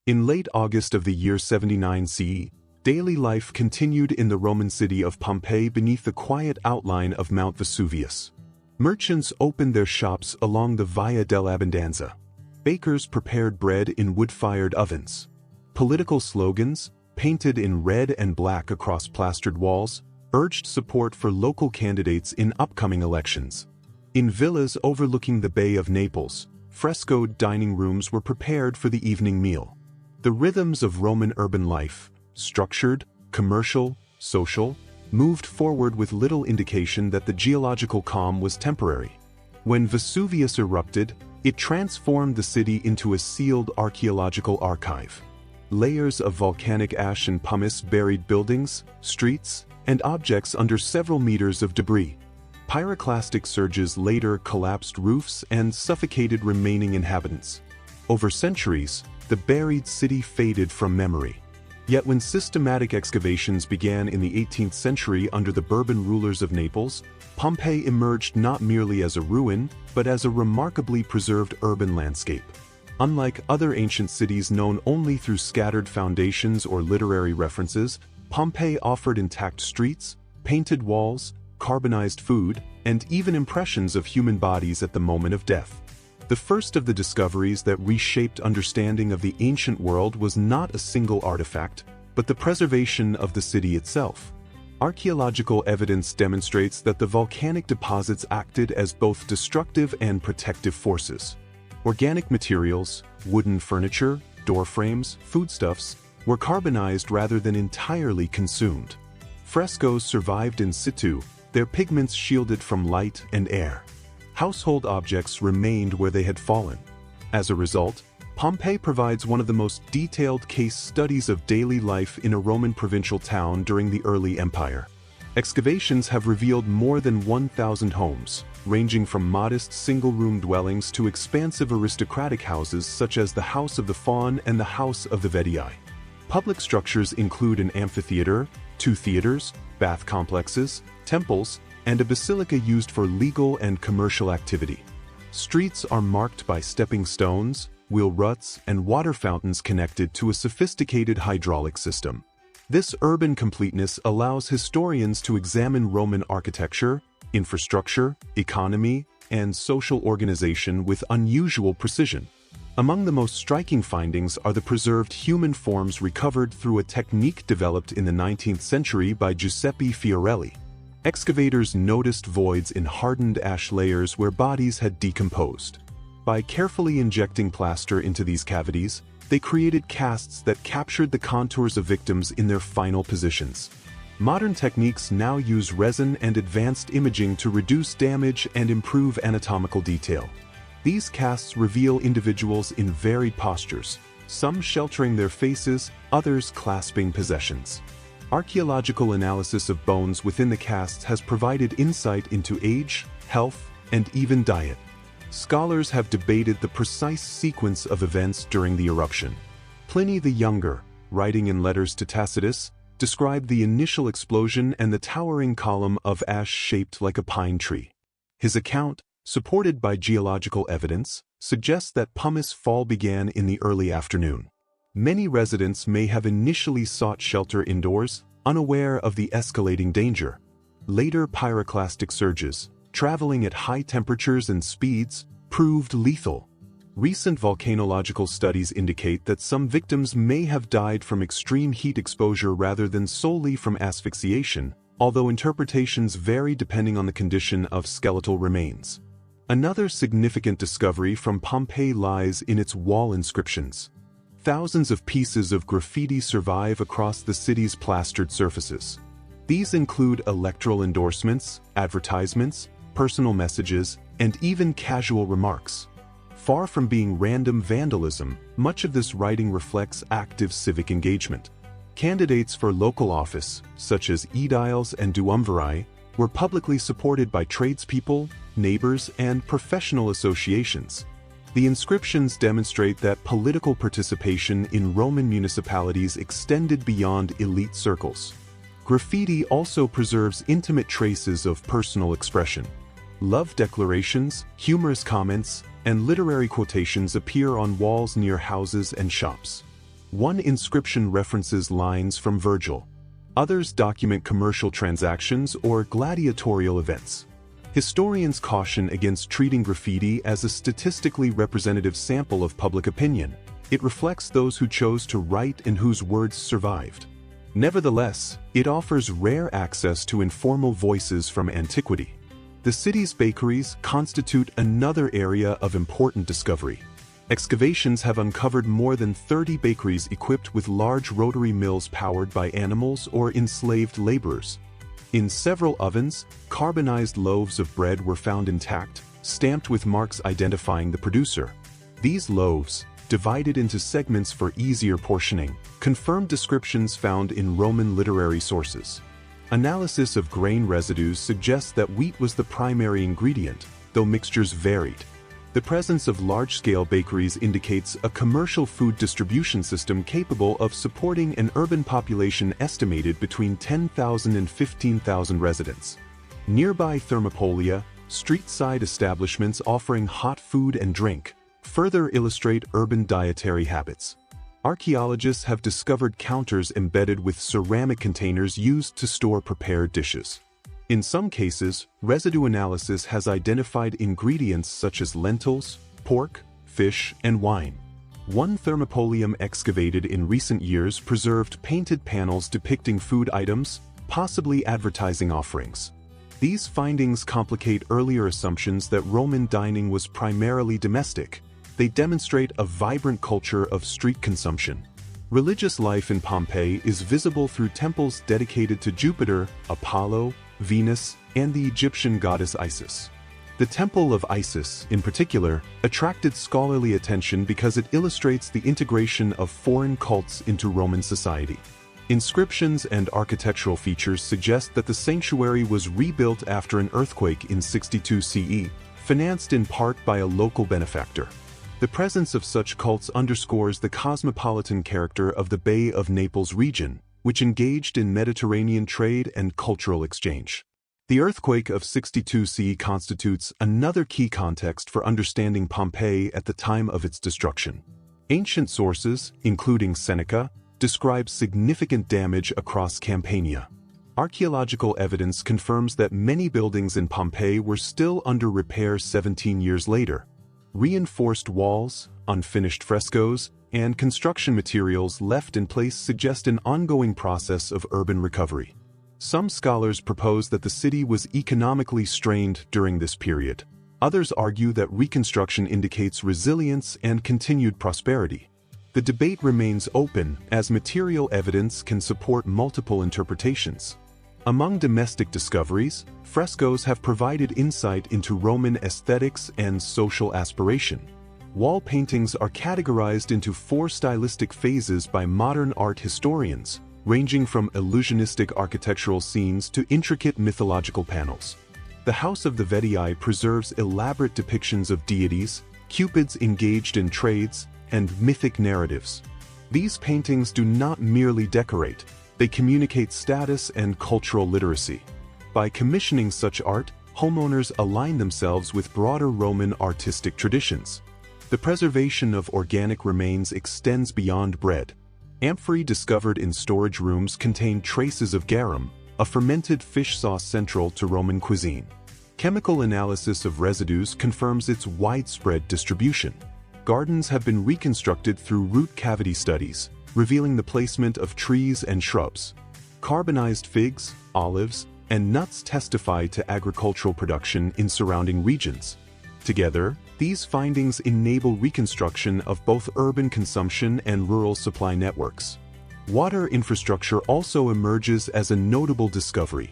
In late August of the year 79 CE, daily life continued in the Roman city of Pompeii beneath the quiet outline of Mount Vesuvius. Merchants opened their shops along the Via dell'Abbondanza. Bakers prepared bread in wood-fired ovens. Political slogans, painted in red and black across plastered walls, urged support for local candidates in upcoming elections. In villas overlooking the Bay of Naples, frescoed dining rooms were prepared for the evening meal. The rhythms of Roman urban life, structured, commercial, social, moved forward with little indication that the geological calm was temporary. When Vesuvius erupted, it transformed the city into a sealed archaeological archive. Layers of volcanic ash and pumice buried buildings, streets, and objects under several meters of debris. Pyroclastic surges later collapsed roofs and suffocated remaining inhabitants. Over centuries, the buried city faded from memory. Yet when systematic excavations began in the 18th century under the Bourbon rulers of Naples, Pompeii emerged not merely as a ruin, but as a remarkably preserved urban landscape. Unlike other ancient cities known only through scattered foundations or literary references, Pompeii offered intact streets, painted walls, carbonized food, and even impressions of human bodies at the moment of death. The first of the discoveries that reshaped understanding of the ancient world was not a single artifact, but the preservation of the city itself. Archaeological evidence demonstrates that the volcanic deposits acted as both destructive and protective forces. Organic materials, wooden furniture, door frames, foodstuffs, were carbonized rather than entirely consumed. Frescoes survived in situ, their pigments shielded from light and air. Household objects remained where they had fallen. As a result, Pompeii provides one of the most detailed case studies of daily life in a Roman provincial town during the early empire. Excavations have revealed more than 1,000 homes, ranging from modest single-room dwellings to expansive aristocratic houses such as the House of the Faun and the House of the Vetii. Public structures include an amphitheater, 2 theaters, bath complexes, temples, and a basilica used for legal and commercial activity. Streets are marked by stepping stones, wheel ruts, and water fountains connected to a sophisticated hydraulic system. This urban completeness allows historians to examine Roman architecture, infrastructure, economy, and social organization with unusual precision. Among the most striking findings are the preserved human forms recovered through a technique developed in the 19th century by Giuseppe Fiorelli. Excavators noticed voids in hardened ash layers where bodies had decomposed. By carefully injecting plaster into these cavities, they created casts that captured the contours of victims in their final positions. Modern techniques now use resin and advanced imaging to reduce damage and improve anatomical detail. These casts reveal individuals in varied postures, some sheltering their faces, others clasping possessions. Archaeological analysis of bones within the casts has provided insight into age, health, and even diet. Scholars have debated the precise sequence of events during the eruption. Pliny the Younger, writing in letters to Tacitus, described the initial explosion and the towering column of ash shaped like a pine tree. His account, supported by geological evidence, suggests that pumice fall began in the early afternoon. Many residents may have initially sought shelter indoors, unaware of the escalating danger. Later pyroclastic surges, traveling at high temperatures and speeds, proved lethal. Recent volcanological studies indicate that some victims may have died from extreme heat exposure rather than solely from asphyxiation, although interpretations vary depending on the condition of skeletal remains. Another significant discovery from Pompeii lies in its wall inscriptions. Thousands of pieces of graffiti survive across the city's plastered surfaces. These include electoral endorsements, advertisements, personal messages, and even casual remarks. Far from being random vandalism, much of this writing reflects active civic engagement. Candidates for local office, such as aediles and duumviri, were publicly supported by tradespeople, neighbors, and professional associations. The inscriptions demonstrate that political participation in Roman municipalities extended beyond elite circles. Graffiti also preserves intimate traces of personal expression. Love declarations, humorous comments, and literary quotations appear on walls near houses and shops. One inscription references lines from Virgil. Others document commercial transactions or gladiatorial events. Historians caution against treating graffiti as a statistically representative sample of public opinion. It reflects those who chose to write and whose words survived. Nevertheless, it offers rare access to informal voices from antiquity. The city's bakeries constitute another area of important discovery. Excavations have uncovered more than 30 bakeries equipped with large rotary mills powered by animals or enslaved laborers. In several ovens, carbonized loaves of bread were found intact, stamped with marks identifying the producer. These loaves, divided into segments for easier portioning, confirm descriptions found in Roman literary sources. Analysis of grain residues suggests that wheat was the primary ingredient, though mixtures varied. The presence of large-scale bakeries indicates a commercial food distribution system capable of supporting an urban population estimated between 10,000 and 15,000 residents. Nearby Thermopolia, street-side establishments offering hot food and drink, further illustrate urban dietary habits. Archaeologists have discovered counters embedded with ceramic containers used to store prepared dishes. In some cases, residue analysis has identified ingredients such as lentils, pork, fish, and wine. One thermopolium excavated in recent years preserved painted panels depicting food items, possibly advertising offerings. These findings complicate earlier assumptions that Roman dining was primarily domestic. They demonstrate a vibrant culture of street consumption. Religious life in Pompeii is visible through temples dedicated to Jupiter, Apollo, Venus, and the Egyptian goddess Isis. The Temple of Isis, in particular, attracted scholarly attention because it illustrates the integration of foreign cults into Roman society. Inscriptions and architectural features suggest that the sanctuary was rebuilt after an earthquake in 62 CE, financed in part by a local benefactor. The presence of such cults underscores the cosmopolitan character of the Bay of Naples region, which engaged in Mediterranean trade and cultural exchange. The earthquake of 62 CE constitutes another key context for understanding Pompeii at the time of its destruction. Ancient sources, including Seneca, describe significant damage across Campania. Archaeological evidence confirms that many buildings in Pompeii were still under repair 17 years later. Reinforced walls, unfinished frescoes, and construction materials left in place suggest an ongoing process of urban recovery. Some scholars propose that the city was economically strained during this period. Others argue that reconstruction indicates resilience and continued prosperity. The debate remains open, as material evidence can support multiple interpretations. Among domestic discoveries, frescoes have provided insight into Roman aesthetics and social aspiration. Wall paintings are categorized into 4 stylistic phases by modern art historians, ranging from illusionistic architectural scenes to intricate mythological panels. The House of the Vetii preserves elaborate depictions of deities, cupids engaged in trades, and mythic narratives. These paintings do not merely decorate, they communicate status and cultural literacy. By commissioning such art, homeowners align themselves with broader Roman artistic traditions. The preservation of organic remains extends beyond bread. Amphorae discovered in storage rooms contain traces of garum, a fermented fish sauce central to Roman cuisine. Chemical analysis of residues confirms its widespread distribution. Gardens have been reconstructed through root cavity studies, revealing the placement of trees and shrubs. Carbonized figs, olives, and nuts testify to agricultural production in surrounding regions. Together, these findings enable reconstruction of both urban consumption and rural supply networks. Water infrastructure also emerges as a notable discovery.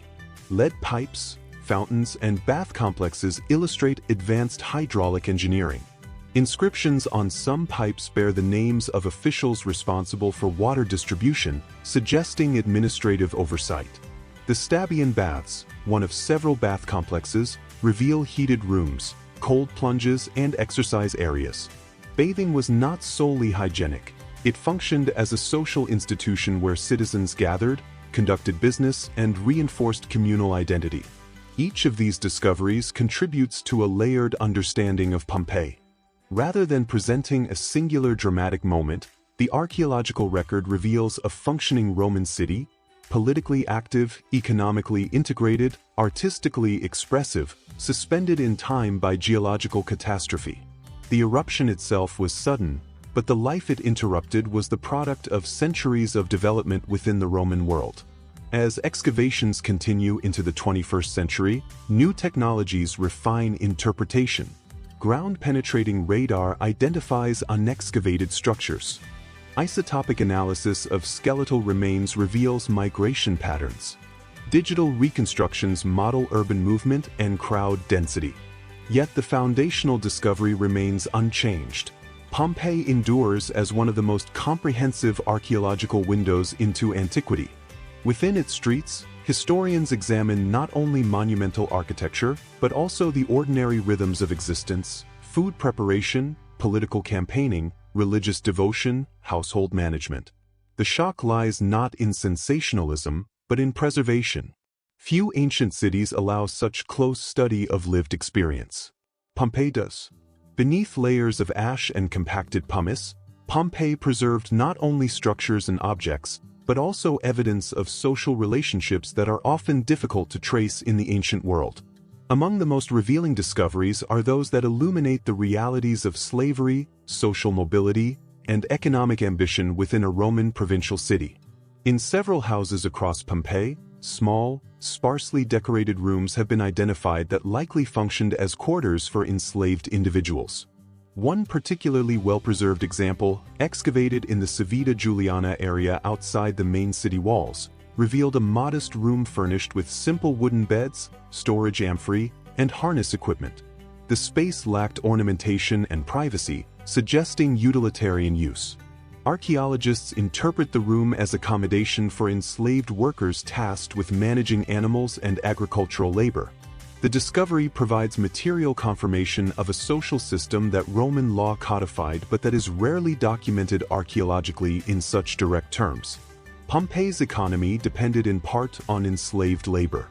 Lead pipes, fountains, and bath complexes illustrate advanced hydraulic engineering. Inscriptions on some pipes bear the names of officials responsible for water distribution, suggesting administrative oversight. The Stabian baths, one of several bath complexes, reveal heated rooms, cold plunges, and exercise areas. Bathing was not solely hygienic. It functioned as a social institution where citizens gathered, conducted business, and reinforced communal identity. Each of these discoveries contributes to a layered understanding of Pompeii. Rather than presenting a singular dramatic moment, The archaeological record reveals a functioning Roman city, politically active, economically integrated, artistically expressive, suspended in time by geological catastrophe. The eruption itself was sudden, but the life it interrupted was the product of centuries of development within the Roman world. As excavations continue into the 21st century, new technologies refine interpretation. Ground-penetrating radar identifies unexcavated structures. Isotopic analysis of skeletal remains reveals migration patterns. Digital reconstructions model urban movement and crowd density. Yet the foundational discovery remains unchanged. Pompeii endures as one of the most comprehensive archaeological windows into antiquity. Within its streets, historians examine not only monumental architecture, but also the ordinary rhythms of existence: food preparation, political campaigning, religious devotion, household management. The shock lies not in sensationalism, but in preservation. Few ancient cities allow such close study of lived experience. Pompeii does. Beneath layers of ash and compacted pumice, Pompeii preserved not only structures and objects, but also evidence of social relationships that are often difficult to trace in the ancient world. Among the most revealing discoveries are those that illuminate the realities of slavery, social mobility, and economic ambition within a Roman provincial city. In several houses across Pompeii, small, sparsely decorated rooms have been identified that likely functioned as quarters for enslaved individuals. One particularly well-preserved example, excavated in the Civita Juliana area outside the main city walls, revealed a modest room furnished with simple wooden beds, storage amphorae, and harness equipment. The space lacked ornamentation and privacy, suggesting utilitarian use. Archaeologists interpret the room as accommodation for enslaved workers tasked with managing animals and agricultural labor. The discovery provides material confirmation of a social system that Roman law codified but that is rarely documented archaeologically in such direct terms. Pompeii's economy depended in part on enslaved labor.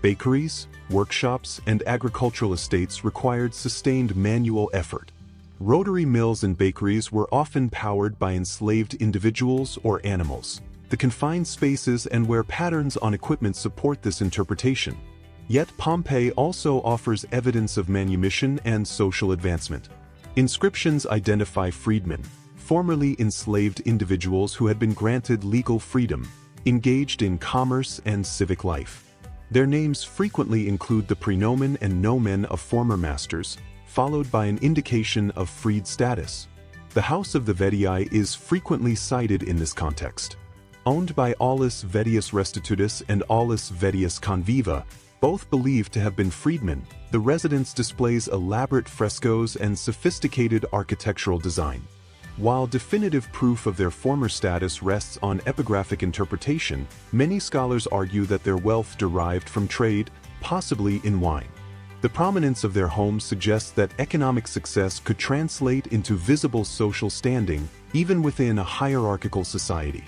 Bakeries, workshops, and agricultural estates required sustained manual effort. Rotary mills and bakeries were often powered by enslaved individuals or animals. The confined spaces and wear patterns on equipment support this interpretation. Yet Pompeii also offers evidence of manumission and social advancement. Inscriptions identify freedmen, formerly enslaved individuals who had been granted legal freedom, engaged in commerce and civic life. Their names frequently include the praenomen and nomen of former masters, followed by an indication of freed status. The House of the Vetii is frequently cited in this context. Owned by Aulus Vettius Restitutus and Aulus Vettius Conviva, both believed to have been freedmen, the residence displays elaborate frescoes and sophisticated architectural design. While definitive proof of their former status rests on epigraphic interpretation, many scholars argue that their wealth derived from trade, possibly in wine. The prominence of their homes suggests that economic success could translate into visible social standing, even within a hierarchical society.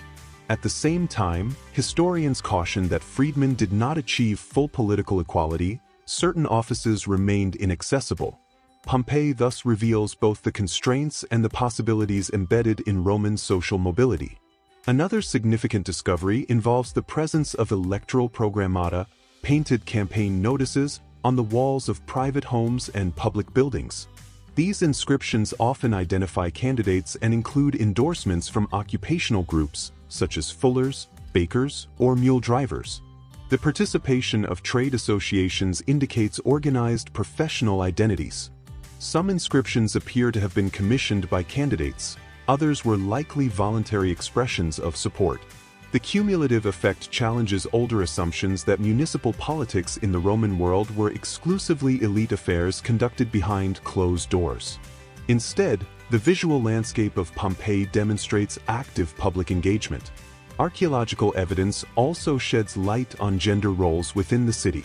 At the same time, historians caution that freedmen did not achieve full political equality. Certain offices remained inaccessible. Pompeii thus reveals both the constraints and the possibilities embedded in Roman social mobility. Another significant discovery involves the presence of electoral programmata, painted campaign notices, on the walls of private homes and public buildings. These inscriptions often identify candidates and include endorsements from occupational groups, such as fullers, bakers, or mule drivers. The participation of trade associations indicates organized professional identities. Some inscriptions appear to have been commissioned by candidates, others were likely voluntary expressions of support. The cumulative effect challenges older assumptions that municipal politics in the Roman world were exclusively elite affairs conducted behind closed doors. Instead, the visual landscape of Pompeii demonstrates active public engagement. Archaeological evidence also sheds light on gender roles within the city.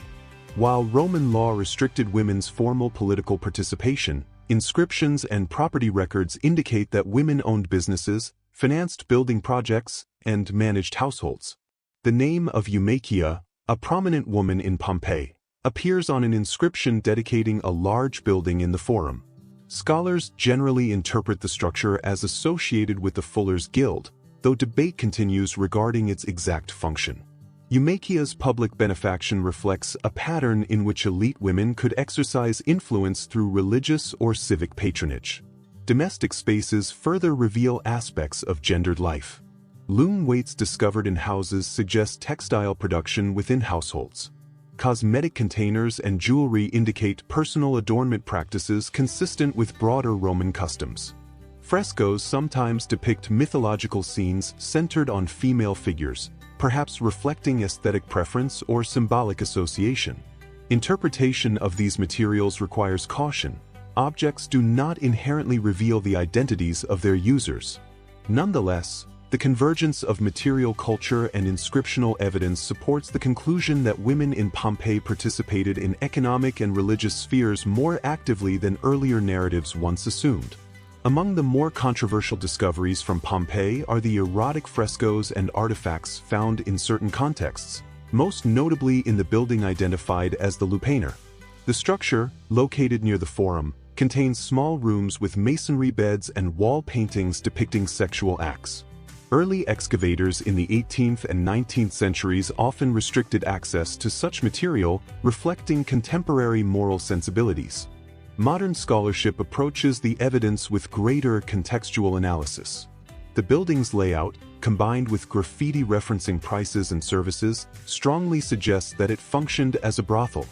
While Roman law restricted women's formal political participation, inscriptions and property records indicate that women owned businesses, financed building projects, and managed households. The name of Eumakia, a prominent woman in Pompeii, appears on an inscription dedicating a large building in the Forum. Scholars generally interpret the structure as associated with the Fuller's Guild, though debate continues regarding its exact function. Eumachia's public benefaction reflects a pattern in which elite women could exercise influence through religious or civic patronage. Domestic spaces further reveal aspects of gendered life. Loom weights discovered in houses suggest textile production within households. Cosmetic containers and jewelry indicate personal adornment practices consistent with broader Roman customs. Frescoes sometimes depict mythological scenes centered on female figures, perhaps reflecting aesthetic preference or symbolic association. Interpretation of these materials requires caution. Objects do not inherently reveal the identities of their users. Nonetheless, the convergence of material culture and inscriptional evidence supports the conclusion that women in Pompeii participated in economic and religious spheres more actively than earlier narratives once assumed. Among the more controversial discoveries from Pompeii are the erotic frescoes and artifacts found in certain contexts, most notably in the building identified as the Lupanar. The structure, located near the Forum, contains small rooms with masonry beds and wall paintings depicting sexual acts. Early excavators in the 18th and 19th centuries often restricted access to such material, reflecting contemporary moral sensibilities. Modern scholarship approaches the evidence with greater contextual analysis. The building's layout, combined with graffiti referencing prices and services, strongly suggests that it functioned as a brothel.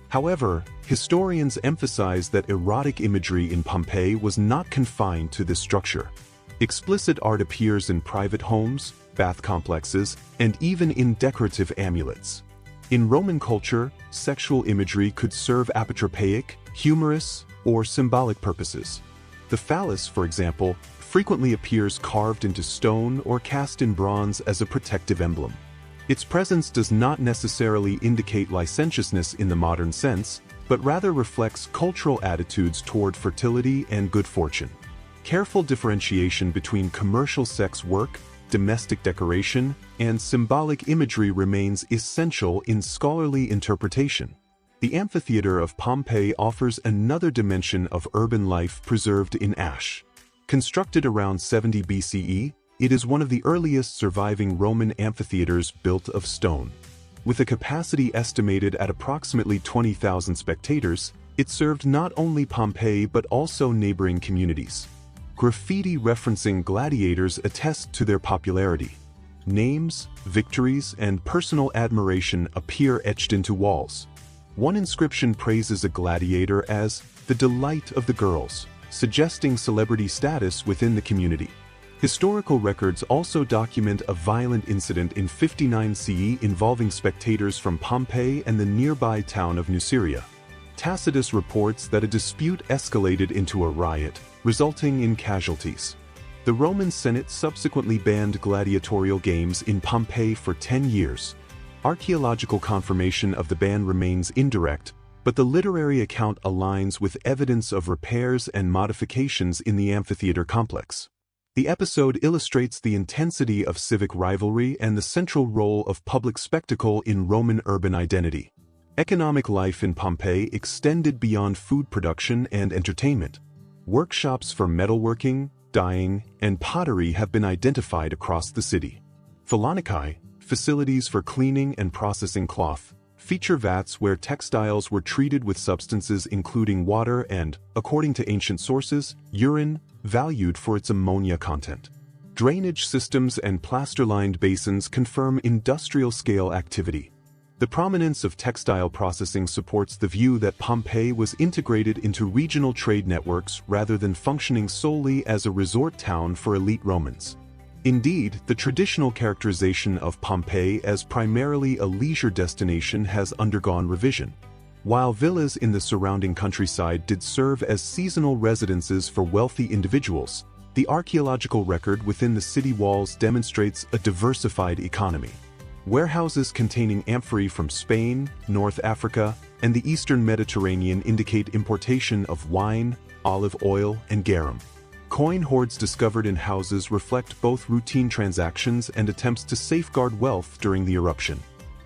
However, historians emphasize that erotic imagery in Pompeii was not confined to this structure. Explicit art appears in private homes, bath complexes, and even in decorative amulets. In Roman culture, sexual imagery could serve apotropaic, humorous, or symbolic purposes. The phallus, for example, frequently appears carved into stone or cast in bronze as a protective emblem. Its presence does not necessarily indicate licentiousness in the modern sense, but rather reflects cultural attitudes toward fertility and good fortune. Careful differentiation between commercial sex work, domestic decoration, and symbolic imagery remains essential in scholarly interpretation. The amphitheater of Pompeii offers another dimension of urban life preserved in ash. Constructed around 70 BCE, it is one of the earliest surviving Roman amphitheaters built of stone. With a capacity estimated at approximately 20,000 spectators, it served not only Pompeii but also neighboring communities. Graffiti referencing gladiators attest to their popularity. Names, victories, and personal admiration appear etched into walls. One inscription praises a gladiator as the delight of the girls, suggesting celebrity status within the community. Historical records also document a violent incident in 59 CE involving spectators from Pompeii and the nearby town of Nuceria. Tacitus reports that a dispute escalated into a riot, resulting in casualties. The Roman Senate subsequently banned gladiatorial games in Pompeii for 10 years. Archaeological confirmation of the ban remains indirect, but the literary account aligns with evidence of repairs and modifications in the amphitheater complex. The episode illustrates the intensity of civic rivalry and the central role of public spectacle in Roman urban identity. Economic life in Pompeii extended beyond food production and entertainment. Workshops for metalworking, dyeing, and pottery have been identified across the city. Phalonici, facilities for cleaning and processing cloth, feature vats where textiles were treated with substances including water and, according to ancient sources, urine, valued for its ammonia content. Drainage systems and plaster-lined basins confirm industrial-scale activity. The prominence of textile processing supports the view that Pompeii was integrated into regional trade networks rather than functioning solely as a resort town for elite Romans. Indeed, the traditional characterization of Pompeii as primarily a leisure destination has undergone revision. While villas in the surrounding countryside did serve as seasonal residences for wealthy individuals, the archaeological record within the city walls demonstrates a diversified economy. Warehouses containing amphorae from Spain, North Africa, and the Eastern Mediterranean indicate importation of wine, olive oil, and garum. Coin hoards discovered in houses reflect both routine transactions and attempts to safeguard wealth during the eruption.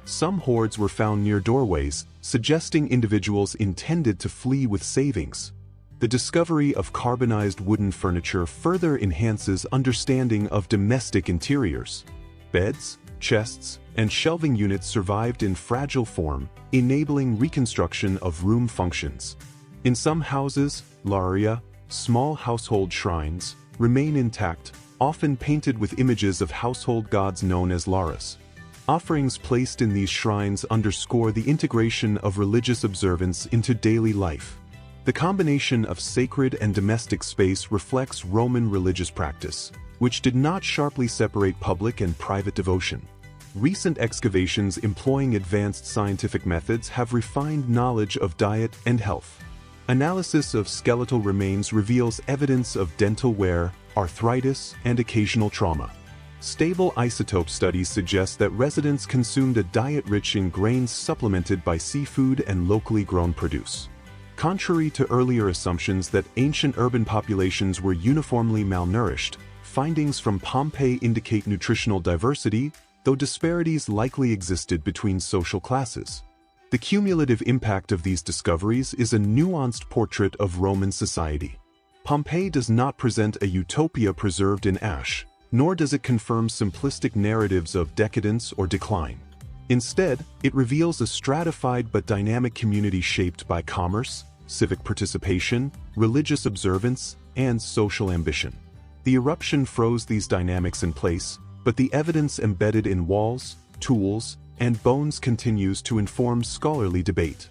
Some hoards were found near doorways, suggesting individuals intended to flee with savings. The discovery of carbonized wooden furniture further enhances understanding of domestic interiors. Beds, chests, and shelving units survived in fragile form, enabling reconstruction of room functions. In some houses, laria, small household shrines, remain intact, often painted with images of household gods known as laras. Offerings placed in these shrines underscore the integration of religious observance into daily life. The combination of sacred and domestic space reflects Roman religious practice, which did not sharply separate public and private devotion. Recent excavations employing advanced scientific methods have refined knowledge of diet and health. Analysis of skeletal remains reveals evidence of dental wear, arthritis, and occasional trauma. Stable isotope studies suggest that residents consumed a diet rich in grains supplemented by seafood and locally grown produce. Contrary to earlier assumptions that ancient urban populations were uniformly malnourished, findings from Pompeii indicate nutritional diversity, though disparities likely existed between social classes. The cumulative impact of these discoveries is a nuanced portrait of Roman society. Pompeii does not present a utopia preserved in ash, nor does it confirm simplistic narratives of decadence or decline. Instead, it reveals a stratified but dynamic community shaped by commerce, civic participation, religious observance, and social ambition. The eruption froze these dynamics in place, but the evidence embedded in walls, tools, and bones continues to inform scholarly debate.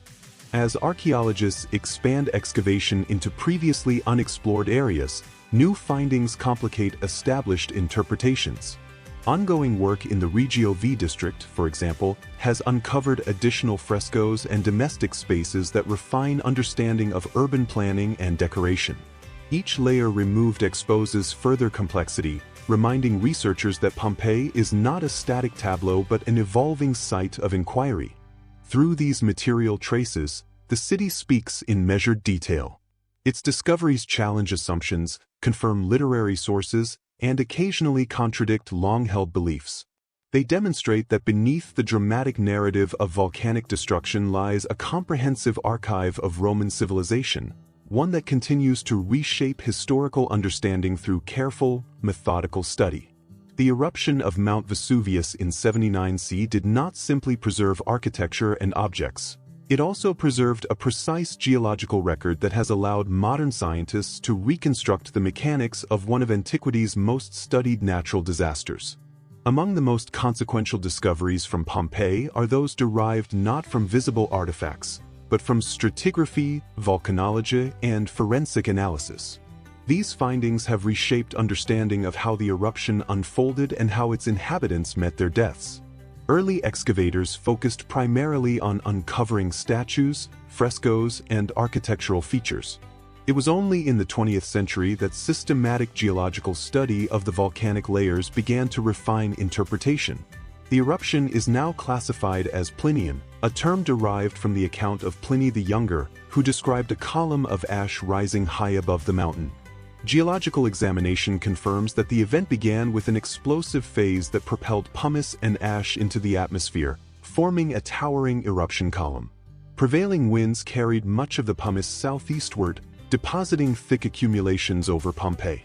As archaeologists expand excavation into previously unexplored areas, new findings complicate established interpretations. Ongoing work in the Regio V district, for example, has uncovered additional frescoes and domestic spaces that refine understanding of urban planning and decoration. Each layer removed exposes further complexity, reminding researchers that Pompeii is not a static tableau but an evolving site of inquiry. Through these material traces, the city speaks in measured detail. Its discoveries challenge assumptions, confirm literary sources, and occasionally contradict long-held beliefs. They demonstrate that beneath the dramatic narrative of volcanic destruction lies a comprehensive archive of Roman civilization, one that continues to reshape historical understanding through careful, methodical study. The eruption of Mount Vesuvius in 79 C did not simply preserve architecture and objects. It also preserved a precise geological record that has allowed modern scientists to reconstruct the mechanics of one of antiquity's most studied natural disasters. Among the most consequential discoveries from Pompeii are those derived not from visible artifacts, but from stratigraphy, volcanology, and forensic analysis. These findings have reshaped understanding of how the eruption unfolded and how its inhabitants met their deaths. Early excavators focused primarily on uncovering statues, frescoes, and architectural features. It was only in the 20th century that systematic geological study of the volcanic layers began to refine interpretation. The eruption is now classified as Plinian, a term derived from the account of Pliny the Younger, who described a column of ash rising high above the mountain. Geological examination confirms that the event began with an explosive phase that propelled pumice and ash into the atmosphere, forming a towering eruption column. Prevailing winds carried much of the pumice southeastward, depositing thick accumulations over Pompeii.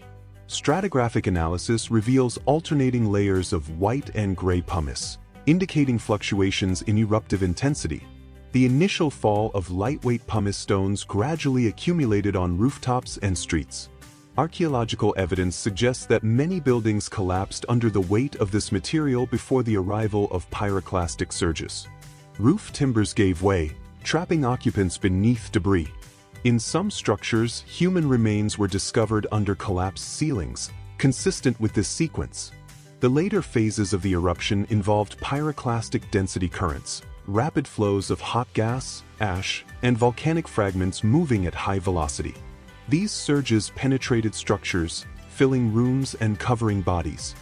Stratigraphic analysis reveals alternating layers of white and gray pumice, indicating fluctuations in eruptive intensity. The initial fall of lightweight pumice stones gradually accumulated on rooftops and streets. Archaeological evidence suggests that many buildings collapsed under the weight of this material before the arrival of pyroclastic surges. Roof timbers gave way, trapping occupants beneath debris. In some structures, human remains were discovered under collapsed ceilings, consistent with this sequence. The later phases of the eruption involved pyroclastic density currents, rapid flows of hot gas, ash, and volcanic fragments moving at high velocity. These surges penetrated structures, filling rooms and covering bodies.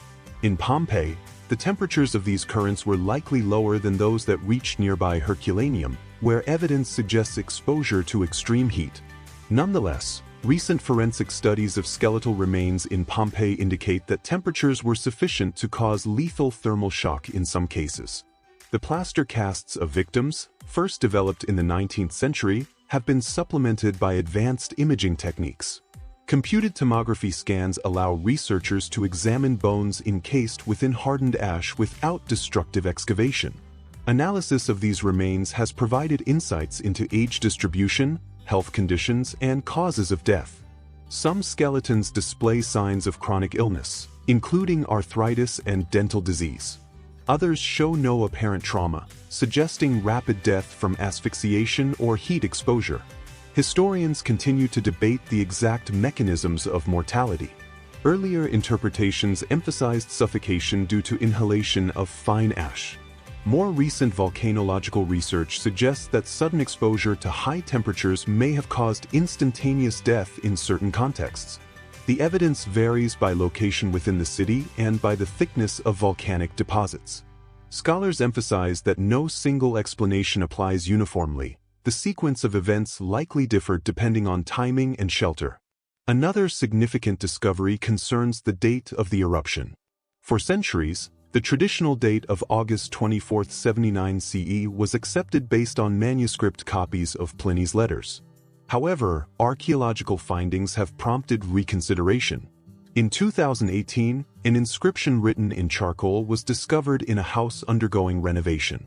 In Pompeii, the temperatures of these currents were likely lower than those that reached nearby Herculaneum, where evidence suggests exposure to extreme heat. Nonetheless, recent forensic studies of skeletal remains in Pompeii indicate that temperatures were sufficient to cause lethal thermal shock in some cases. The plaster casts of victims, first developed in the 19th century, have been supplemented by advanced imaging techniques. Computed tomography scans allow researchers to examine bones encased within hardened ash without destructive excavation. Analysis of these remains has provided insights into age distribution, health conditions, and causes of death. Some skeletons display signs of chronic illness, including arthritis and dental disease. Others show no apparent trauma, suggesting rapid death from asphyxiation or heat exposure. Historians continue to debate the exact mechanisms of mortality. Earlier interpretations emphasized suffocation due to inhalation of fine ash. More recent volcanological research suggests that sudden exposure to high temperatures may have caused instantaneous death in certain contexts. The evidence varies by location within the city and by the thickness of volcanic deposits. Scholars emphasize that no single explanation applies uniformly. The sequence of events likely differed depending on timing and shelter. Another significant discovery concerns the date of the eruption. For centuries, the traditional date of August 24, 79 CE was accepted based on manuscript copies of Pliny's letters. However, archaeological findings have prompted reconsideration. In 2018, an inscription written in charcoal was discovered in a house undergoing renovation.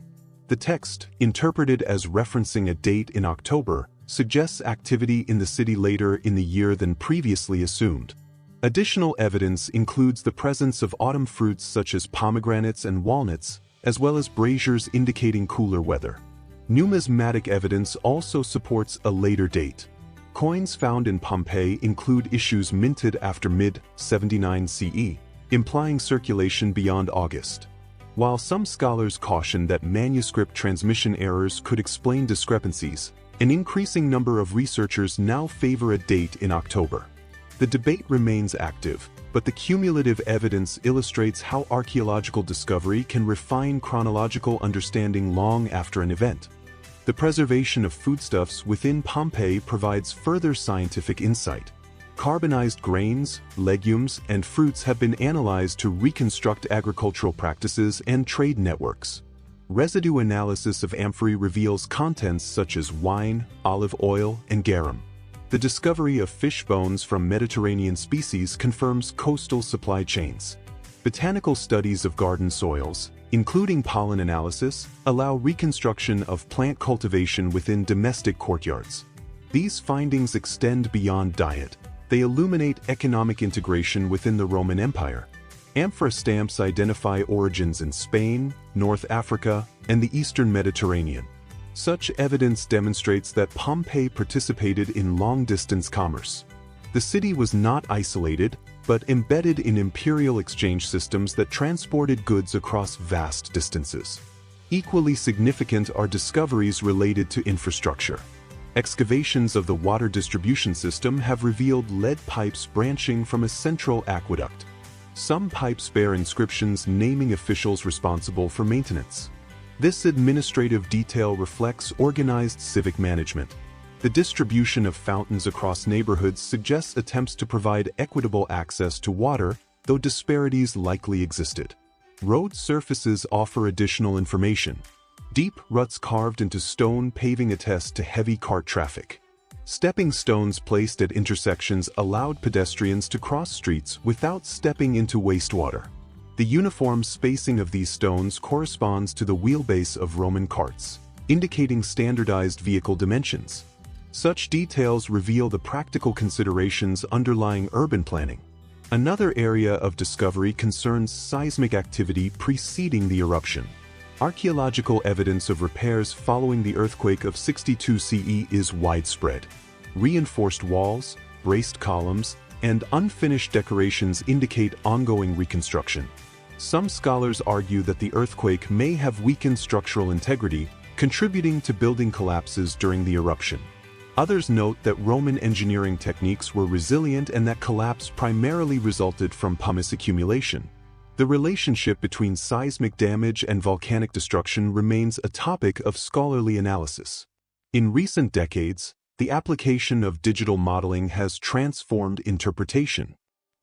The text, interpreted as referencing a date in October, suggests activity in the city later in the year than previously assumed. Additional evidence includes the presence of autumn fruits such as pomegranates and walnuts, as well as braziers indicating cooler weather. Numismatic evidence also supports a later date. Coins found in Pompeii include issues minted after mid-79 CE, implying circulation beyond August. While some scholars caution that manuscript transmission errors could explain discrepancies, an increasing number of researchers now favor a date in October. The debate remains active, but the cumulative evidence illustrates how archaeological discovery can refine chronological understanding long after an event. The preservation of foodstuffs within Pompeii provides further scientific insight. Carbonized grains, legumes, and fruits have been analyzed to reconstruct agricultural practices and trade networks. Residue analysis of amphorae reveals contents such as wine, olive oil, and garum. The discovery of fish bones from Mediterranean species confirms coastal supply chains. Botanical studies of garden soils, including pollen analysis, allow reconstruction of plant cultivation within domestic courtyards. These findings extend beyond diet. They illuminate economic integration within the Roman Empire. Amphora stamps identify origins in Spain, North Africa, and the Eastern Mediterranean. Such evidence demonstrates that Pompeii participated in long-distance commerce. The city was not isolated, but embedded in imperial exchange systems that transported goods across vast distances. Equally significant are discoveries related to infrastructure. Excavations of the water distribution system have revealed lead pipes branching from a central aqueduct. Some pipes bear inscriptions naming officials responsible for maintenance. This administrative detail reflects organized civic management. The distribution of fountains across neighborhoods suggests attempts to provide equitable access to water, though disparities likely existed. Road surfaces offer additional information. Deep ruts carved into stone paving attest to heavy cart traffic. Stepping stones placed at intersections allowed pedestrians to cross streets without stepping into wastewater. The uniform spacing of these stones corresponds to the wheelbase of Roman carts, indicating standardized vehicle dimensions. Such details reveal the practical considerations underlying urban planning. Another area of discovery concerns seismic activity preceding the eruption. Archaeological evidence of repairs following the earthquake of 62 CE is widespread. Reinforced walls, braced columns, and unfinished decorations indicate ongoing reconstruction. Some scholars argue that the earthquake may have weakened structural integrity, contributing to building collapses during the eruption. Others note that Roman engineering techniques were resilient and that collapse primarily resulted from pumice accumulation. The relationship between seismic damage and volcanic destruction remains a topic of scholarly analysis. In recent decades, the application of digital modeling has transformed interpretation.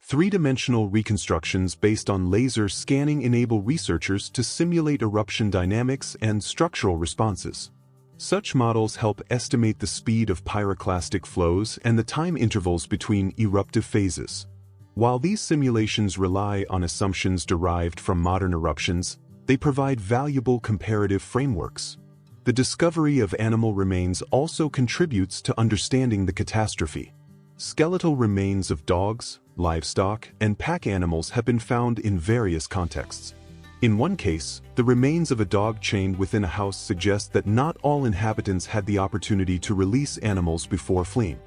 Three-dimensional reconstructions based on laser scanning enable researchers to simulate eruption dynamics and structural responses. Such models help estimate the speed of pyroclastic flows and the time intervals between eruptive phases. While these simulations rely on assumptions derived from modern eruptions, they provide valuable comparative frameworks. The discovery of animal remains also contributes to understanding the catastrophe. Skeletal remains of dogs, livestock, and pack animals have been found in various contexts. In one case, the remains of a dog chained within a house suggest that not all inhabitants had the opportunity to release animals before fleeing.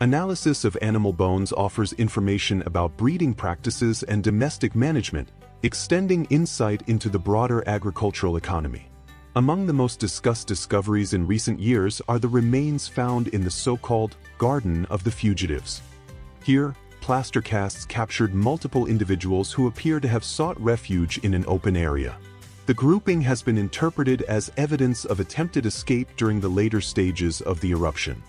Analysis of animal bones offers information about breeding practices and domestic management, extending insight into the broader agricultural economy. Among the most discussed discoveries in recent years are the remains found in the so-called Garden of the Fugitives. Here, plaster casts captured multiple individuals who appear to have sought refuge in an open area. The grouping has been interpreted as evidence of attempted escape during the later stages of the eruption.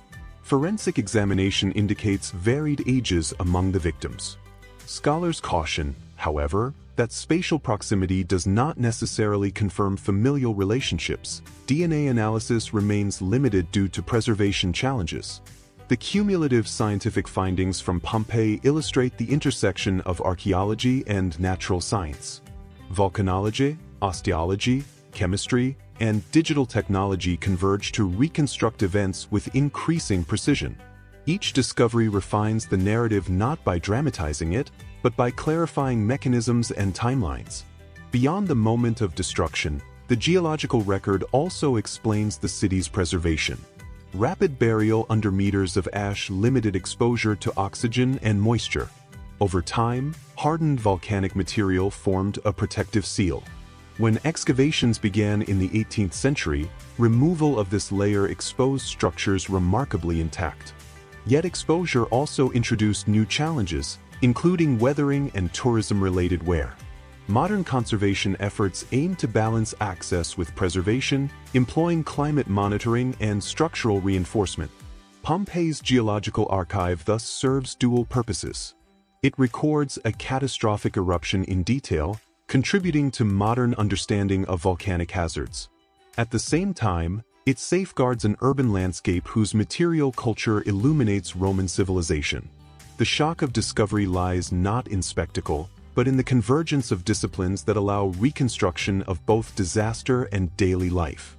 Forensic examination indicates varied ages among the victims. Scholars caution, however, that spatial proximity does not necessarily confirm familial relationships. DNA analysis remains limited due to preservation challenges. The cumulative scientific findings from Pompeii illustrate the intersection of archaeology and natural science. Volcanology, osteology, chemistry, and digital technology converge to reconstruct events with increasing precision. Each discovery refines the narrative not by dramatizing it, but by clarifying mechanisms and timelines. Beyond the moment of destruction, the geological record also explains the city's preservation. Rapid burial under meters of ash limited exposure to oxygen and moisture. Over time, hardened volcanic material formed a protective seal. When excavations began in the 18th century, removal of this layer exposed structures remarkably intact. Yet exposure also introduced new challenges, including weathering and tourism-related wear. Modern conservation efforts aim to balance access with preservation, employing climate monitoring and structural reinforcement. Pompeii's geological archive thus serves dual purposes. It records a catastrophic eruption in detail, contributing to modern understanding of volcanic hazards. At the same time, it safeguards an urban landscape whose material culture illuminates Roman civilization. The shock of discovery lies not in spectacle, but in the convergence of disciplines that allow reconstruction of both disaster and daily life.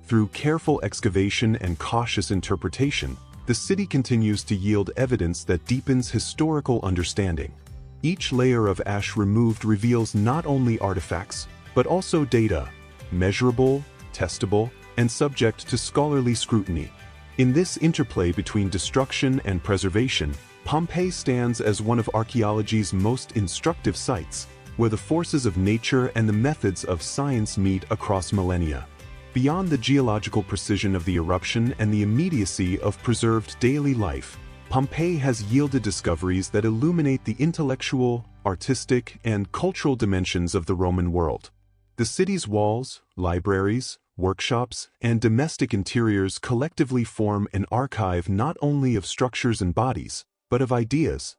Through careful excavation and cautious interpretation, the city continues to yield evidence that deepens historical understanding. Each layer of ash removed reveals not only artifacts, but also data, measurable, testable, and subject to scholarly scrutiny. In this interplay between destruction and preservation, Pompeii stands as one of archaeology's most instructive sites, where the forces of nature and the methods of science meet across millennia. Beyond the geological precision of the eruption and the immediacy of preserved daily life, Pompeii has yielded discoveries that illuminate the intellectual, artistic, and cultural dimensions of the Roman world. The city's walls, libraries, workshops, and domestic interiors collectively form an archive not only of structures and bodies, but of ideas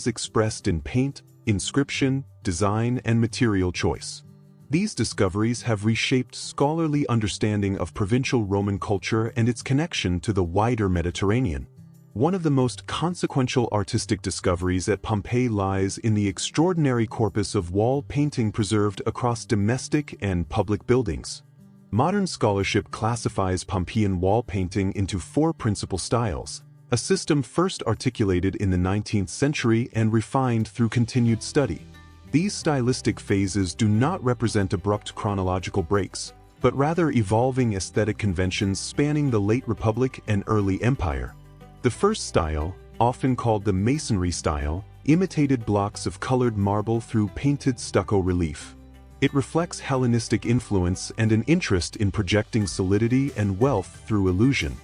expressed in paint, inscription, design, and material choice. These discoveries have reshaped scholarly understanding of provincial Roman culture and its connection to the wider Mediterranean. One of the most consequential artistic discoveries at Pompeii lies in the extraordinary corpus of wall painting preserved across domestic and public buildings. Modern scholarship classifies Pompeian wall painting into four principal styles, a system first articulated in the 19th century and refined through continued study. These stylistic phases do not represent abrupt chronological breaks, but rather evolving aesthetic conventions spanning the late Republic and early Empire. The first style, often called the Masonry style, imitated blocks of colored marble through painted stucco relief. It reflects Hellenistic influence and an interest in projecting solidity and wealth through illusion.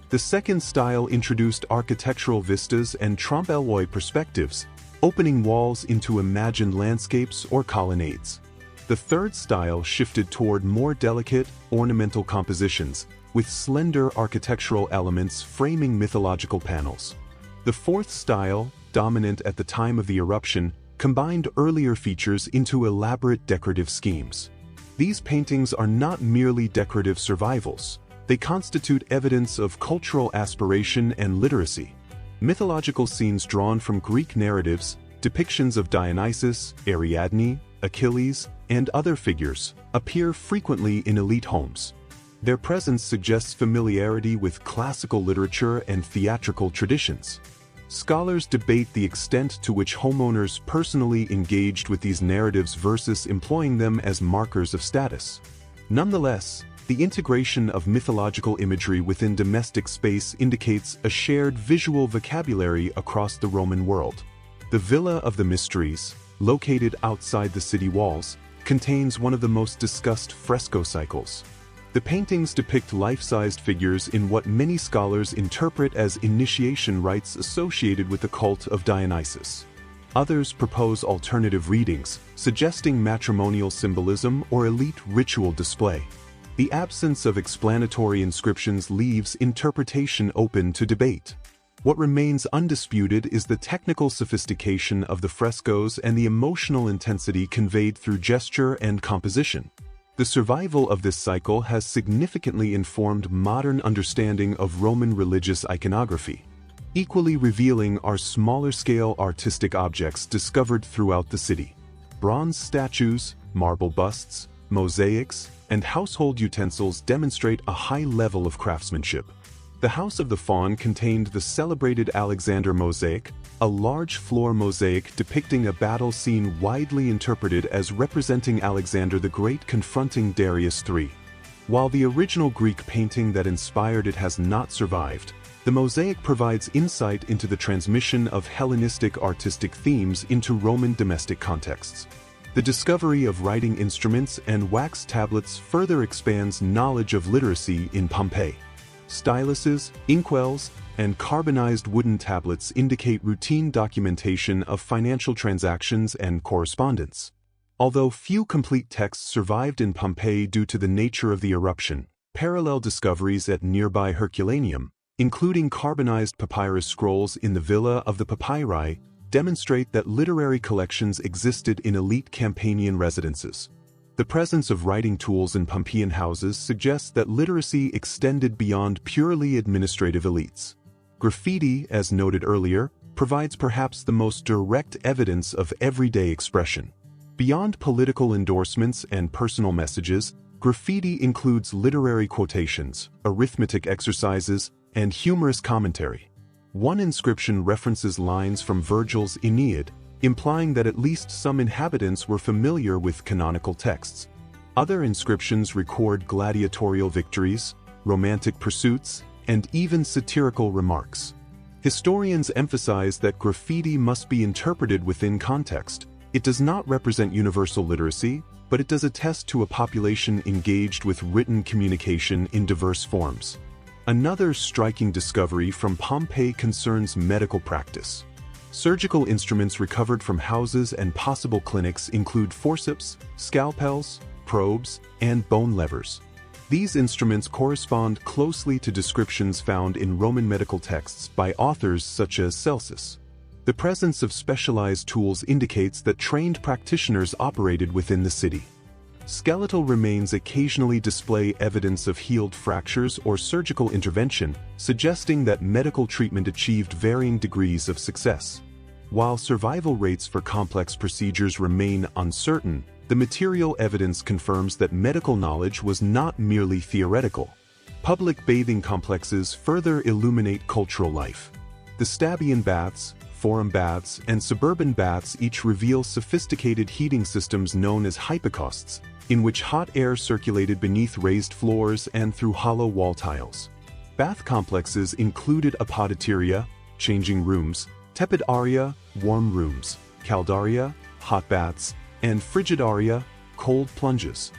The second style introduced architectural vistas and trompe-l'oeil perspectives, opening walls into imagined landscapes or colonnades. The third style shifted toward more delicate, ornamental compositions, with slender architectural elements framing mythological panels. The fourth style, dominant at the time of the eruption, combined earlier features into elaborate decorative schemes. These paintings are not merely decorative survivals. They constitute evidence of cultural aspiration and literacy. Mythological scenes drawn from Greek narratives, depictions of Dionysus, Ariadne, Achilles, and other figures, appear frequently in elite homes. Their presence suggests familiarity with classical literature and theatrical traditions. Scholars debate the extent to which homeowners personally engaged with these narratives versus employing them as markers of status. Nonetheless, the integration of mythological imagery within domestic space indicates a shared visual vocabulary across the Roman world. The Villa of the Mysteries, located outside the city walls, contains one of the most discussed fresco cycles. The paintings depict life-sized figures in what many scholars interpret as initiation rites associated with the cult of Dionysus. Others propose alternative readings, suggesting matrimonial symbolism or elite ritual display. The absence of explanatory inscriptions leaves interpretation open to debate. What remains undisputed is the technical sophistication of the frescoes and the emotional intensity conveyed through gesture and composition. The survival of this cycle has significantly informed modern understanding of Roman religious iconography. Equally revealing are smaller-scale artistic objects discovered throughout the city. Bronze statues, marble busts, mosaics, and household utensils demonstrate a high level of craftsmanship. The House of the Faun contained the celebrated Alexander mosaic, a large floor mosaic depicting a battle scene widely interpreted as representing Alexander the Great confronting Darius III. While the original Greek painting that inspired it has not survived, the mosaic provides insight into the transmission of Hellenistic artistic themes into Roman domestic contexts. The discovery of writing instruments and wax tablets further expands knowledge of literacy in Pompeii. Styluses, inkwells, and carbonized wooden tablets indicate routine documentation of financial transactions and correspondence. Although few complete texts survived in Pompeii due to the nature of the eruption, parallel discoveries at nearby Herculaneum, including carbonized papyrus scrolls in the Villa of the Papyri, demonstrate that literary collections existed in elite Campanian residences. The presence of writing tools in Pompeian houses suggests that literacy extended beyond purely administrative elites. Graffiti, as noted earlier, provides perhaps the most direct evidence of everyday expression. Beyond political endorsements and personal messages, graffiti includes literary quotations, arithmetic exercises, and humorous commentary. One inscription references lines from Virgil's Aeneid, implying that at least some inhabitants were familiar with canonical texts. Other inscriptions record gladiatorial victories, romantic pursuits, and even satirical remarks. Historians emphasize that graffiti must be interpreted within context. It does not represent universal literacy, but it does attest to a population engaged with written communication in diverse forms. Another striking discovery from Pompeii concerns medical practice. Surgical instruments recovered from houses and possible clinics include forceps, scalpels, probes, and bone levers. These instruments correspond closely to descriptions found in Roman medical texts by authors such as Celsus. The presence of specialized tools indicates that trained practitioners operated within the city. Skeletal remains occasionally display evidence of healed fractures or surgical intervention, suggesting that medical treatment achieved varying degrees of success. While survival rates for complex procedures remain uncertain, the material evidence confirms that medical knowledge was not merely theoretical. Public bathing complexes further illuminate cultural life. The Stabian baths, forum baths, and suburban baths each reveal sophisticated heating systems known as hypocausts, in which hot air circulated beneath raised floors and through hollow wall tiles. Bath complexes included apodyteria, changing rooms, tepidaria, warm rooms, caldaria, hot baths, and frigidaria, cold plunges.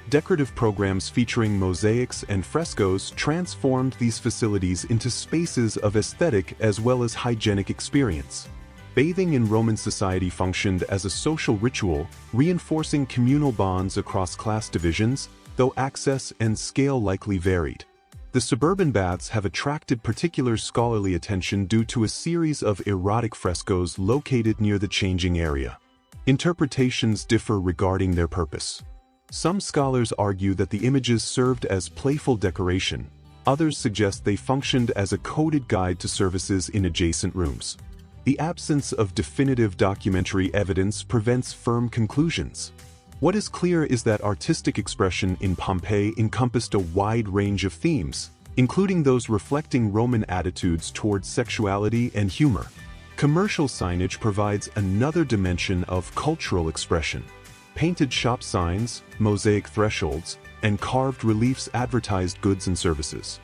Decorative programs featuring mosaics and frescoes transformed these facilities into spaces of aesthetic as well as hygienic experience. Bathing in Roman society functioned as a social ritual, reinforcing communal bonds across class divisions, though access and scale likely varied. The suburban baths have attracted particular scholarly attention due to a series of erotic frescoes located near the changing area. Interpretations differ regarding their purpose. Some scholars argue that the images served as playful decoration. Others suggest they functioned as a coded guide to services in adjacent rooms. The absence of definitive documentary evidence prevents firm conclusions. What is clear is that artistic expression in Pompeii encompassed a wide range of themes, including those reflecting Roman attitudes towards sexuality and humor. Commercial signage provides another dimension of cultural expression. Painted shop signs, mosaic thresholds, and carved reliefs advertised goods and services.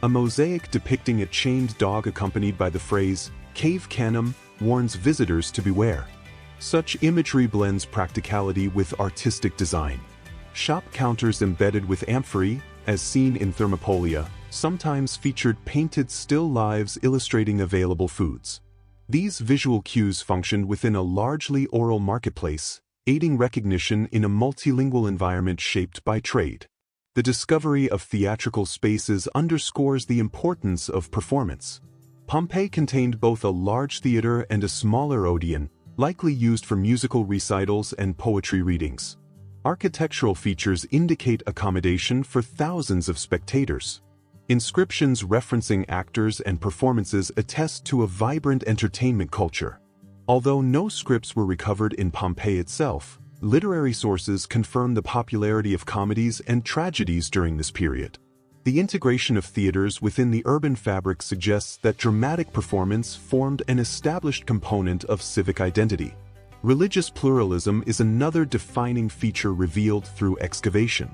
A mosaic depicting a chained dog accompanied by the phrase, "Cave Canem," warns visitors to beware. Such imagery blends practicality with artistic design. Shop counters embedded with amphorae, as seen in Thermopolia, sometimes featured painted still lives illustrating available foods. These visual cues functioned within a largely oral marketplace, aiding recognition in a multilingual environment shaped by trade. The discovery of theatrical spaces underscores the importance of performance. Pompeii contained both a large theater and a smaller Odeon, likely used for musical recitals and poetry readings. Architectural features indicate accommodation for thousands of spectators. Inscriptions referencing actors and performances attest to a vibrant entertainment culture. Although no scripts were recovered in Pompeii itself, literary sources confirm the popularity of comedies and tragedies during this period. The integration of theaters within the urban fabric suggests that dramatic performance formed an established component of civic identity. Religious pluralism is another defining feature revealed through excavation.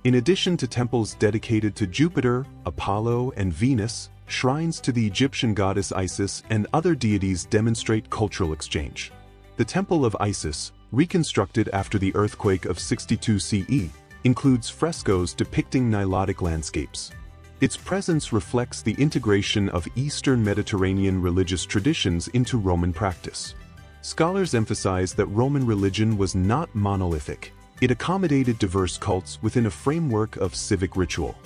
In addition to temples dedicated to Jupiter, Apollo, and Venus, shrines to the Egyptian goddess Isis and other deities demonstrate cultural exchange. The Temple of Isis, reconstructed after the earthquake of 62 CE, includes frescoes depicting Nilotic landscapes. Its presence reflects the integration of Eastern Mediterranean religious traditions into Roman practice. Scholars emphasize that Roman religion was not monolithic. It accommodated diverse cults within a framework of civic ritual.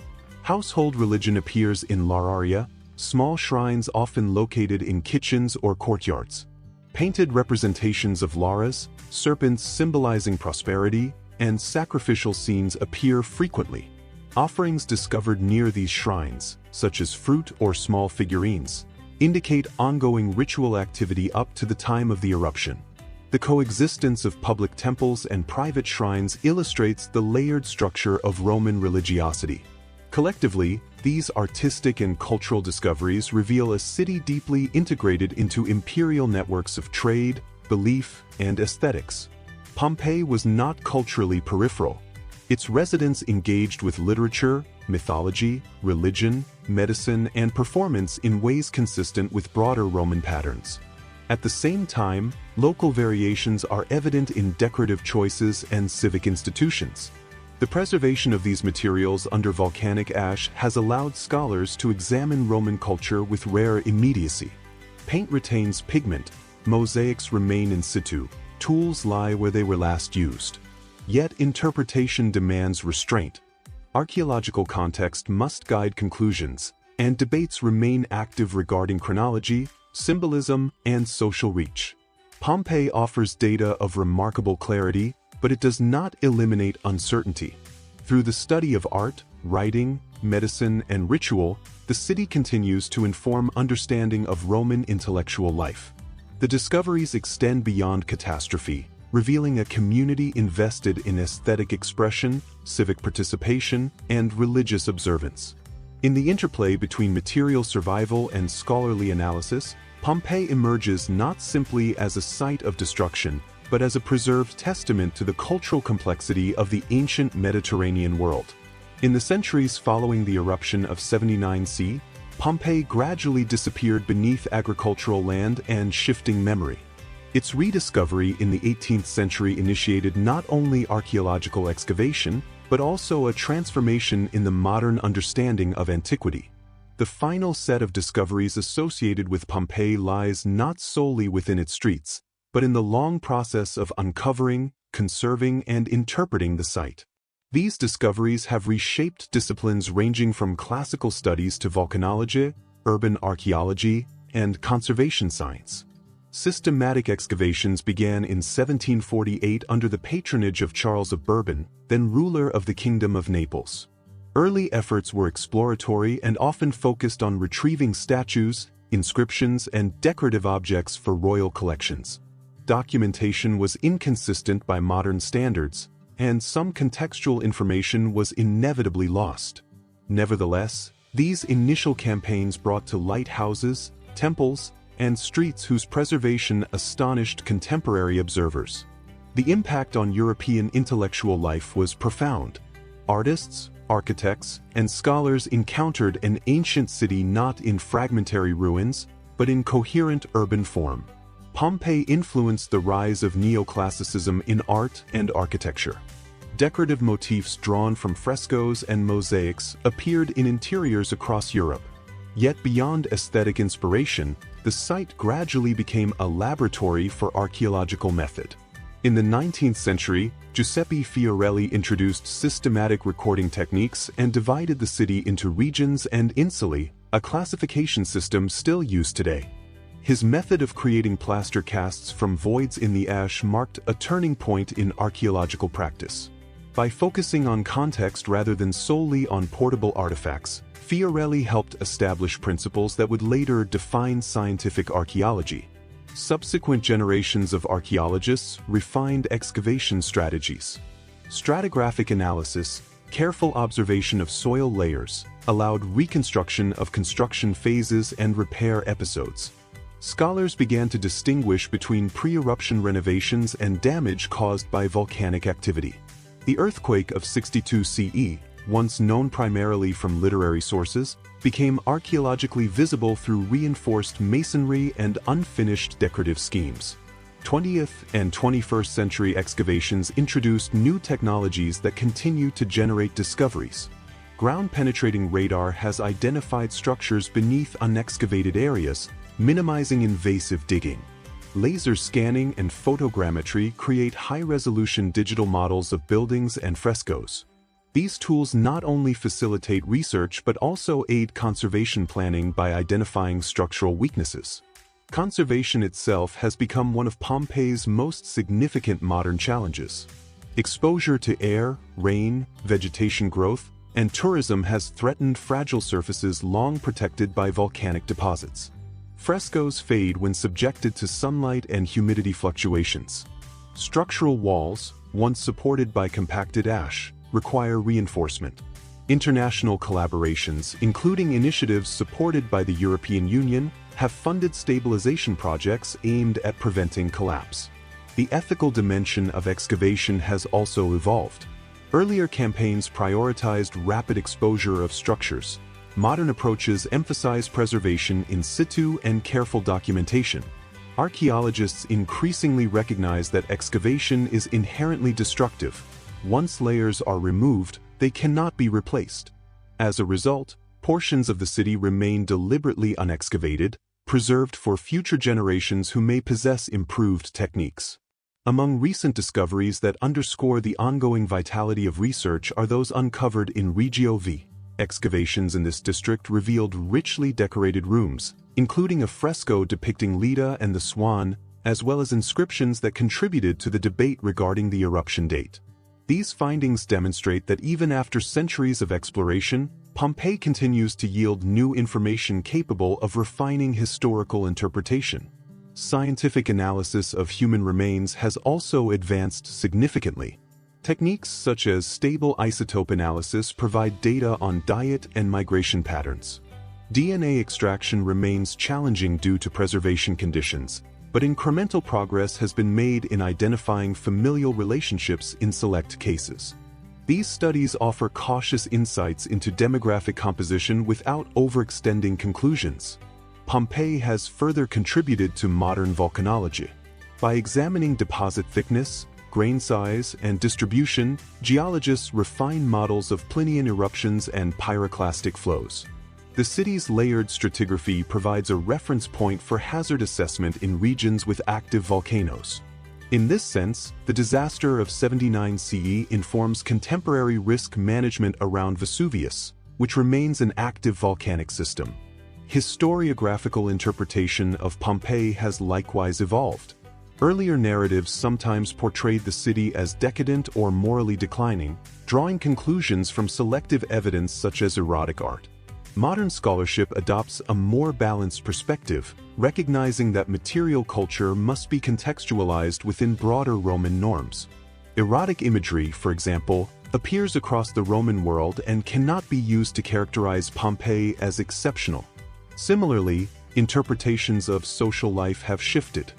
Household religion appears in Lauraria, small shrines often located in kitchens or courtyards. Painted representations of Lauras, serpents symbolizing prosperity, and sacrificial scenes appear frequently. Offerings discovered near these shrines, such as fruit or small figurines, indicate ongoing ritual activity up to the time of the eruption. The coexistence of public temples and private shrines illustrates the layered structure of Roman religiosity. Collectively, these artistic and cultural discoveries reveal a city deeply integrated into imperial networks of trade, belief, and aesthetics. Pompeii was not culturally peripheral. Its residents engaged with literature, mythology, religion, medicine, and performance in ways consistent with broader Roman patterns. At the same time, local variations are evident in decorative choices and civic institutions. The preservation of these materials under volcanic ash has allowed scholars to examine Roman culture with rare immediacy. Paint retains pigment, mosaics remain in situ, tools lie where they were last used. Yet interpretation demands restraint. Archaeological context must guide conclusions, and debates remain active regarding chronology, symbolism, and social reach. Pompeii offers data of remarkable clarity, but it does not eliminate uncertainty. Through the study of art, writing, medicine, and ritual, the city continues to inform understanding of Roman intellectual life. The discoveries extend beyond catastrophe, revealing a community invested in aesthetic expression, civic participation, and religious observance. In the interplay between material survival and scholarly analysis, Pompeii emerges not simply as a site of destruction, but as a preserved testament to the cultural complexity of the ancient Mediterranean world. In the centuries following the eruption of 79 C, Pompeii gradually disappeared beneath agricultural land and shifting memory. Its rediscovery in the 18th century initiated not only archaeological excavation, but also a transformation in the modern understanding of antiquity. The final set of discoveries associated with Pompeii lies not solely within its streets, but in the long process of uncovering, conserving, and interpreting the site. These discoveries have reshaped disciplines ranging from classical studies to volcanology, urban archaeology, and conservation science. Systematic excavations began in 1748 under the patronage of Charles of Bourbon, then ruler of the Kingdom of Naples. Early efforts were exploratory and often focused on retrieving statues, inscriptions, and decorative objects for royal collections. Documentation was inconsistent by modern standards, and some contextual information was inevitably lost. Nevertheless, these initial campaigns brought to light houses, temples, and streets whose preservation astonished contemporary observers. The impact on European intellectual life was profound. Artists, architects, and scholars encountered an ancient city not in fragmentary ruins, but in coherent urban form. Pompeii influenced the rise of neoclassicism in art and architecture. Decorative motifs drawn from frescoes and mosaics appeared in interiors across Europe. Yet beyond aesthetic inspiration, the site gradually became a laboratory for archaeological method. In the 19th century, Giuseppe Fiorelli introduced systematic recording techniques and divided the city into regions and insulae, a classification system still used today. His method of creating plaster casts from voids in the ash marked a turning point in archaeological practice. By focusing on context rather than solely on portable artifacts, Fiorelli helped establish principles that would later define scientific archaeology. Subsequent generations of archaeologists refined excavation strategies. Stratigraphic analysis, careful observation of soil layers, allowed reconstruction of construction phases and repair episodes. Scholars began to distinguish between pre-eruption renovations and damage caused by volcanic activity. The earthquake of 62 CE, once known primarily from literary sources, became archaeologically visible through reinforced masonry and unfinished decorative schemes. 20th and 21st century excavations introduced new technologies that continue to generate discoveries. Ground-penetrating radar has identified structures beneath unexcavated areas, minimizing invasive digging. Laser scanning and photogrammetry create high-resolution digital models of buildings and frescoes. These tools not only facilitate research but also aid conservation planning by identifying structural weaknesses. Conservation itself has become one of Pompeii's most significant modern challenges. Exposure to air, rain, vegetation growth, and tourism has threatened fragile surfaces long protected by volcanic deposits. Frescoes fade when subjected to sunlight and humidity fluctuations. Structural walls, once supported by compacted ash, require reinforcement. International collaborations, including initiatives supported by the European Union, have funded stabilization projects aimed at preventing collapse. The ethical dimension of excavation has also evolved. Earlier campaigns prioritized rapid exposure of structures. Modern approaches emphasize preservation in situ and careful documentation. Archaeologists increasingly recognize that excavation is inherently destructive. Once layers are removed, they cannot be replaced. As a result, portions of the city remain deliberately unexcavated, preserved for future generations who may possess improved techniques. Among recent discoveries that underscore the ongoing vitality of research are those uncovered in Reggio V. Excavations in this district revealed richly decorated rooms, including a fresco depicting Leda and the Swan, as well as inscriptions that contributed to the debate regarding the eruption date. These findings demonstrate that even after centuries of exploration, Pompeii continues to yield new information capable of refining historical interpretation. Scientific analysis of human remains has also advanced significantly. Techniques such as stable isotope analysis provide data on diet and migration patterns. DNA extraction remains challenging due to preservation conditions, but incremental progress has been made in identifying familial relationships in select cases. These studies offer cautious insights into demographic composition without overextending conclusions. Pompeii has further contributed to modern volcanology. By examining deposit thickness, grain size, and distribution, geologists refine models of Plinian eruptions and pyroclastic flows. The city's layered stratigraphy provides a reference point for hazard assessment in regions with active volcanoes. In this sense, the disaster of 79 CE informs contemporary risk management around Vesuvius, which remains an active volcanic system. Historiographical interpretation of Pompeii has likewise evolved. Earlier narratives sometimes portrayed the city as decadent or morally declining, drawing conclusions from selective evidence such as erotic art. Modern scholarship adopts a more balanced perspective, recognizing that material culture must be contextualized within broader Roman norms. Erotic imagery, for example, appears across the Roman world and cannot be used to characterize Pompeii as exceptional. Similarly, interpretations of social life have shifted.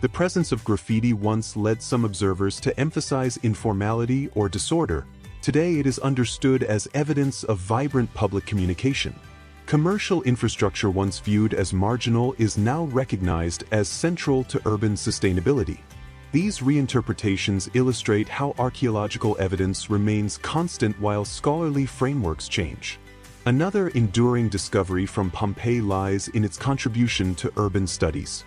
The presence of graffiti once led some observers to emphasize informality or disorder. Today it is understood as evidence of vibrant public communication. Commercial infrastructure once viewed as marginal is now recognized as central to urban sustainability. These reinterpretations illustrate how archaeological evidence remains constant while scholarly frameworks change. Another enduring discovery from Pompeii lies in its contribution to urban studies.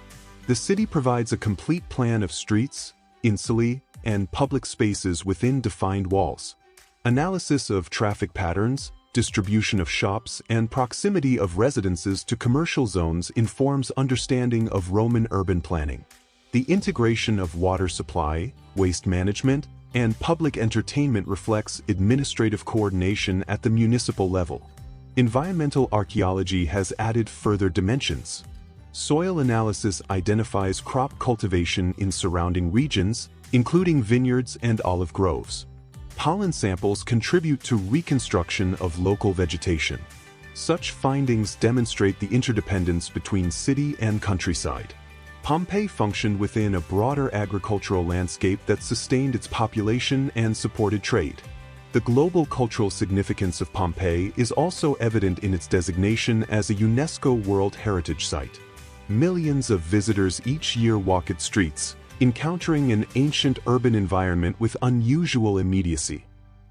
The city provides a complete plan of streets, insulae, and public spaces within defined walls. Analysis of traffic patterns, distribution of shops, and proximity of residences to commercial zones informs understanding of Roman urban planning. The integration of water supply, waste management, and public entertainment reflects administrative coordination at the municipal level. Environmental archaeology has added further dimensions. Soil analysis identifies crop cultivation in surrounding regions, including vineyards and olive groves. Pollen samples contribute to reconstruction of local vegetation. Such findings demonstrate the interdependence between city and countryside. Pompeii functioned within a broader agricultural landscape that sustained its population and supported trade. The global cultural significance of Pompeii is also evident in its designation as a UNESCO World Heritage Site. Millions of visitors each year walk its streets, encountering an ancient urban environment with unusual immediacy.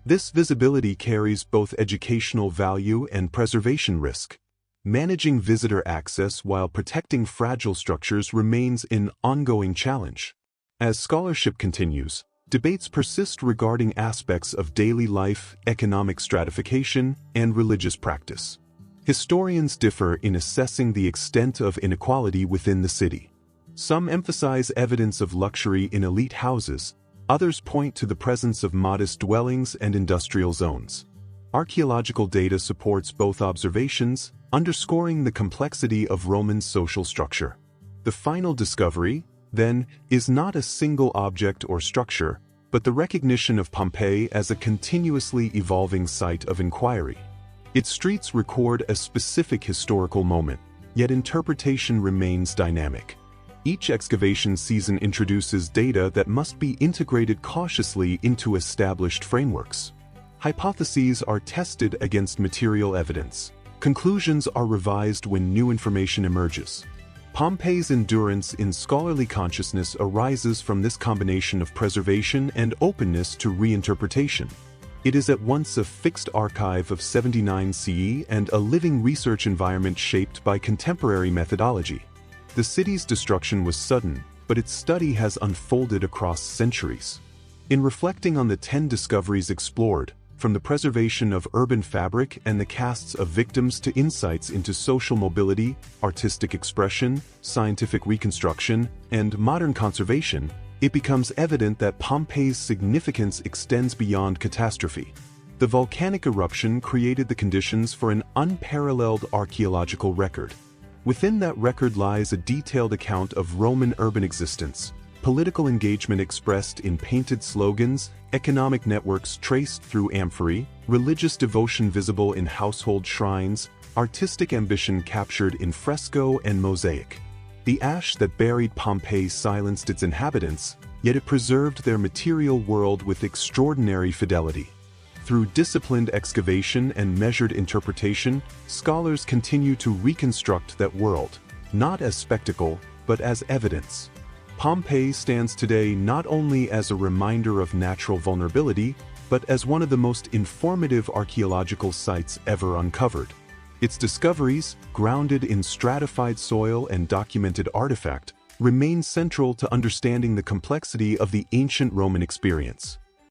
This visibility carries both educational value and preservation risk. Managing visitor access while protecting fragile structures remains an ongoing challenge. As scholarship continues, debates persist regarding aspects of daily life, economic stratification, and religious practice. Historians differ in assessing the extent of inequality within the city. Some emphasize evidence of luxury in elite houses, others point to the presence of modest dwellings and industrial zones. Archaeological data supports both observations, underscoring the complexity of Roman social structure. The final discovery, then, is not a single object or structure, but the recognition of Pompeii as a continuously evolving site of inquiry. Its streets record a specific historical moment, yet interpretation remains dynamic. Each excavation season introduces data that must be integrated cautiously into established frameworks. Hypotheses are tested against material evidence. Conclusions are revised when new information emerges. Pompeii's endurance in scholarly consciousness arises from this combination of preservation and openness to reinterpretation. It is at once a fixed archive of 79 CE and a living research environment shaped by contemporary methodology. The city's destruction was sudden, but its study has unfolded across centuries. In reflecting on the 10 discoveries explored, from the preservation of urban fabric and the casts of victims to insights into social mobility, artistic expression, scientific reconstruction, and modern conservation, it becomes evident that Pompeii's significance extends beyond catastrophe. The volcanic eruption created the conditions for an unparalleled archaeological record. Within that record lies a detailed account of Roman urban existence, political engagement expressed in painted slogans, economic networks traced through amphorae, religious devotion visible in household shrines, artistic ambition captured in fresco and mosaic. The ash that buried Pompeii silenced its inhabitants, yet it preserved their material world with extraordinary fidelity. Through disciplined excavation and measured interpretation, scholars continue to reconstruct that world, not as spectacle, but as evidence. Pompeii stands today not only as a reminder of natural vulnerability, but as one of the most informative archaeological sites ever uncovered. Its discoveries, grounded in stratified soil and documented artifact, remain central to understanding the complexity of the ancient Roman experience.